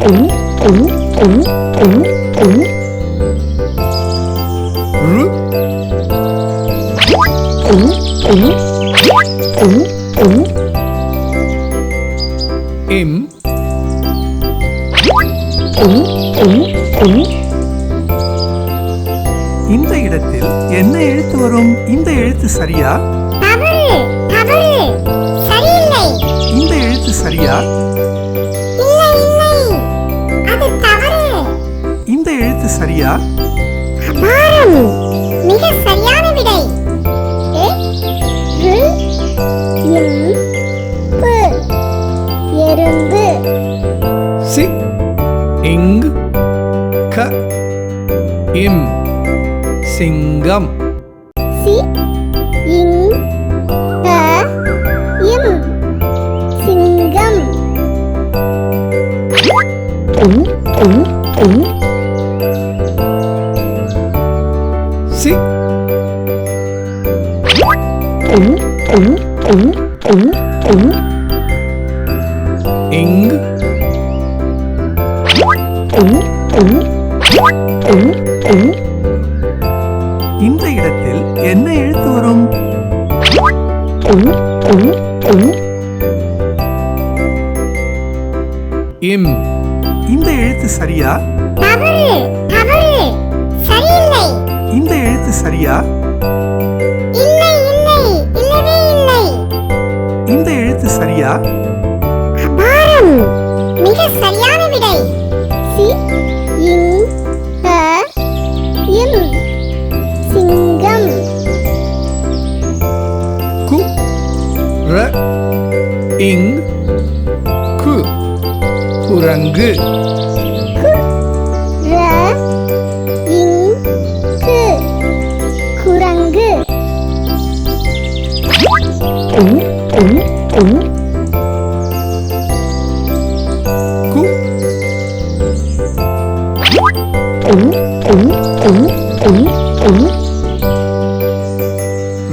இந்த இடத்தில் என்ன எழுத்து வரும்? இந்த எழுத்து சரியா? இந்த எழுத்து சரியா? இந்த எழுத்து சரியா? மிக சரியான விடை. எறும்பு. சி இங் க இம் சிங்கம். சி இங் க இம் சிங்கம். சி இங் இந்த இடத்தில் என்ன எழுத்து வரும்? இம். இந்த எழுத்து சரியா? சரியில்லை. இந்த எழுத்து சரியா? இல்லை இல்லை இல்லவே இல்லை. இந்த எழுத்து சரியா? அபாரம். மிக சரியான விடை. சி இங் க இம் சிங்கம். கு ர இங் கு குரங்கு. கு ர இங் கு குரங்கு. கு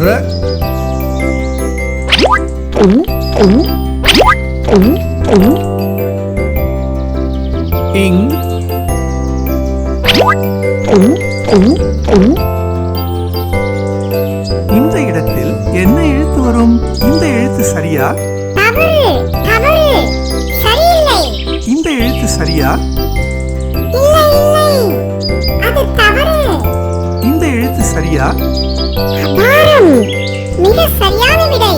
ர இங் இந்த இடத்தில் என்ன எழுத்து வரும்? இந்த எழுத்து சரியா? சரியில்லை. இந்த எழுத்து சரியா? இல்லை இல்லை அது தவறு. இந்த எழுத்து சரியா? அபாரம். மிக சரியான விடை.